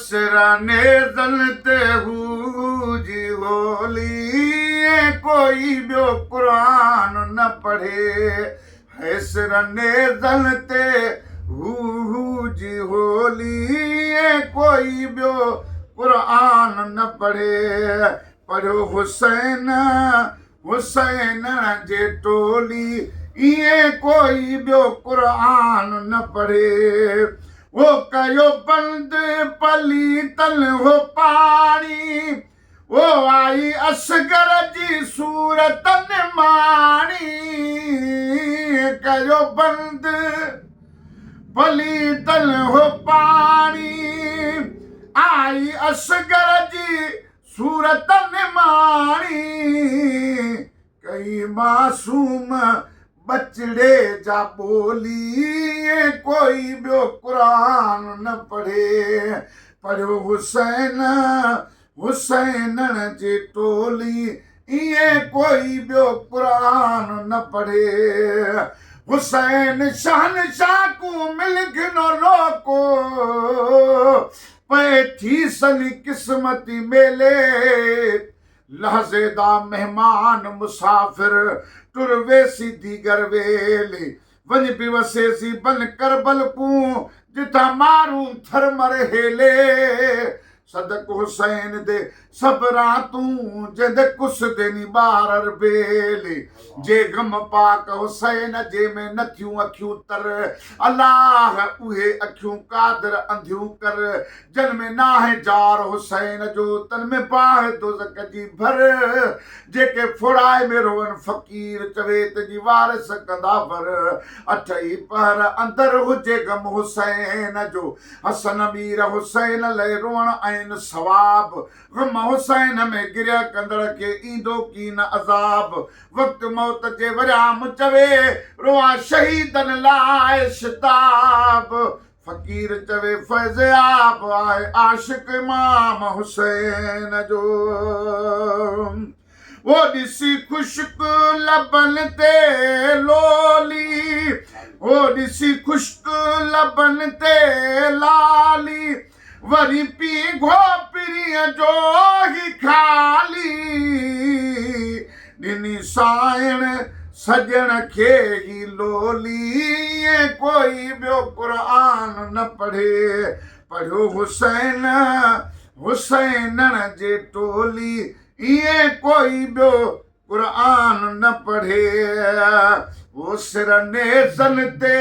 सिराने ज़लते हू जी होली कोई ॿियो क़ुरान न पढ़े है सिराने ज़लते हू जी होली कोई ॿियो क़ुरान न पढ़े पढ़ियो हुसैन हुसैन जे टोली इएं कोई ॿियो क़ुरान न पढ़े वो कयो बंद पलीतल हो पाणी वो आई असगर जी सूरत माणी कयो बंद पलीतल हो पाणी आई असगर जी सूरत माणी कई मासूम बचड़े जा बोली कोई ॿियो क़ुरान न पढ़े पढ़ियो हुसैन हुसैन जे टोली इएं कोई ॿियो क़ुरान न पढ़े हुसैन शहनशाह को मिल्क न रोको पे थी सनी किस्मती मेले लहज़ेदा मेहमान मुसाफ़िर टुरवेसी दीगर वेले वञ बि वसेसी बन करबल को जिथा मारू थर मर हेले सदक हुसैन दे सबरा तूं जद कुस देनी बारर बेले जे गम पाक हुसैन जे में नथियूं अखियूं तर अल्लाह उहे अखियूं कादर अंधियूं कर जन में नाहे जार हुसैन जो तन में बाह दोज़ख जी भर जेके फुड़ाए में रोवन फ़कीर चवे त जी वारिस कंदा भर अठई पहर अंदर हुजे गम हुसैन जो हसन मीर हुसैन लय रोअण ऐं सवाब गम हुसैन में गिरिया कंदड़ के ईंदो की न अज़ाब वक्त मौत जे वरियाम चवे रोआ शहीदन लाइ शिताब फ़कीर चवे फैज़याब आहे आशिक इमाम हुसैन जो वो ॾिसी खुश्क लबन ते लोली वो ॾिसी खुश्क लबन ते लाली वरी पी घोपड़ीअ जो ही खाली ॾिनी साइण सजण खे ही लोली कोई ॿियो क़ुरान न पढ़े पढ़ियो हुसैन हुसैनण जे टोली इएं कोई ॿियो क़ुरान न पढ़े वो सिर नेज़न ते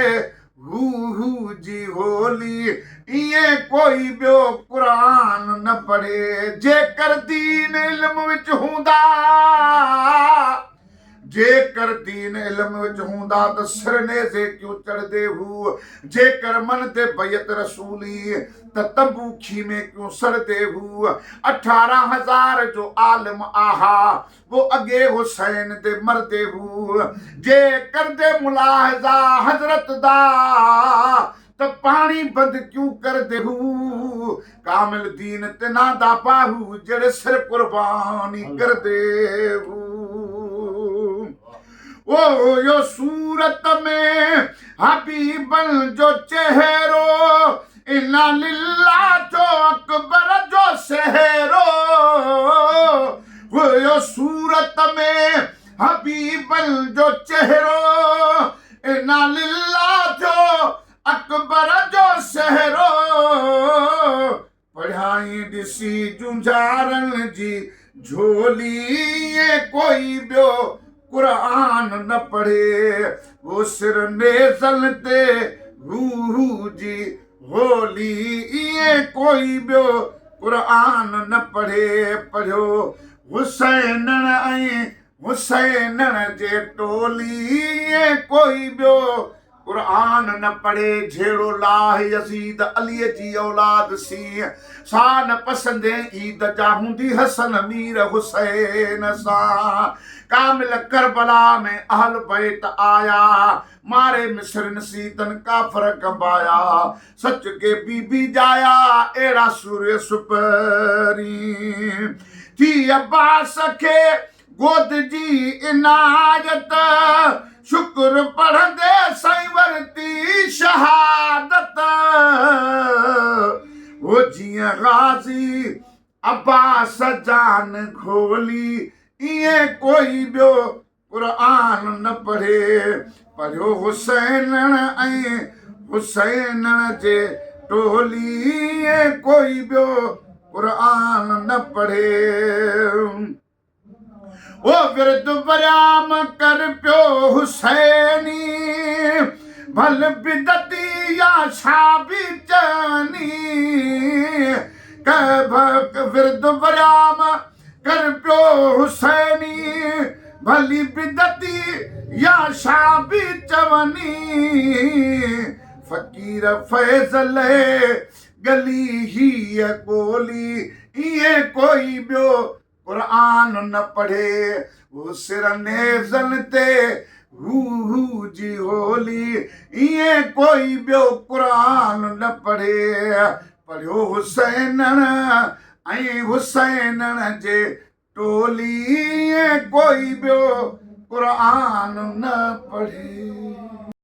हू जी होली इएं कोई ॿियो क़ुरान न पढ़े जेकर दीन इल्म विच हूंदा जेकर दीन इल्म विच हूंदा त सिर नेज़े क्यों चढ़दे हू जेकर मन ते बैत रसूली त तंबूखी में क्यों सरदे हू 18,000 जो आलिम आहा वो अगे हुसैन दे मरदे हू जे करदे मुलाहिज़ा हज़रत दा त पानी बंद क्यों कर दे हू कामिल दीन ते नादा पाहू जड़े सिर कुर्बानी कर दे हू ओ यो सूरत में हबीबन जो चेहरो इन्ना लिल्लाह जो अकबर जो सहरो वो यो सूरत में हबीबन जो चेहरो इन्ना लिल्लाह जो अकबर जो सहरो पढ़ाई ॾिसी जुंझारन जी झोली कोई ॿियो क़ुरान न पढ़े वो सिर नेज़ल ते हू जी होली इएं कोई ॿियो क़ुरान न पढ़े पढ़ियो हुसैनण ऐं हुसैनण जे टोली इएं कोई ॿियो क़ुरान न पढ़े झेड़ो लाह यज़ीद अलीअ जी औलाद सी सा न पसंदे ईद जा हूंदी हसन मीर हुसैन सां कामिल करबला में अहल बैत आया मारे मिस्र सीतन काफर कंबाया सच के बीबी जाया एड़ा सूर्य सुपरी थी अब्बास के गोद जी इनायत शुक्र पढ़ंदे साईं वरती शहादत वो जिया जीअं गाज़ी अब्बास जान घोली ईअं कोई ॿियो क़ुरान न पढ़े पढ़ियो हुसैन ऐं हुसैन जे टोली ईअं कोई ॿियो क़ुरान न पढ़े ओ विरद बयाम कर पियो हुसैनी भल बिदती या शाबी चनी विरद बयाम कर पियो हुसैनी भली बिदती या शाबी चवनी फ़कीर फैज़ल गली ही गोली ईअं कोई ॿियो क़ुरान न पढ़े वो सिर नेज़न ते हू जी होली ईअं कोई ॿियो क़ुरान न पढ़े पढ़ियो हुसैन ऐं हुसैन जे टोली ईअं कोई ॿियो क़ुरान न पढ़े।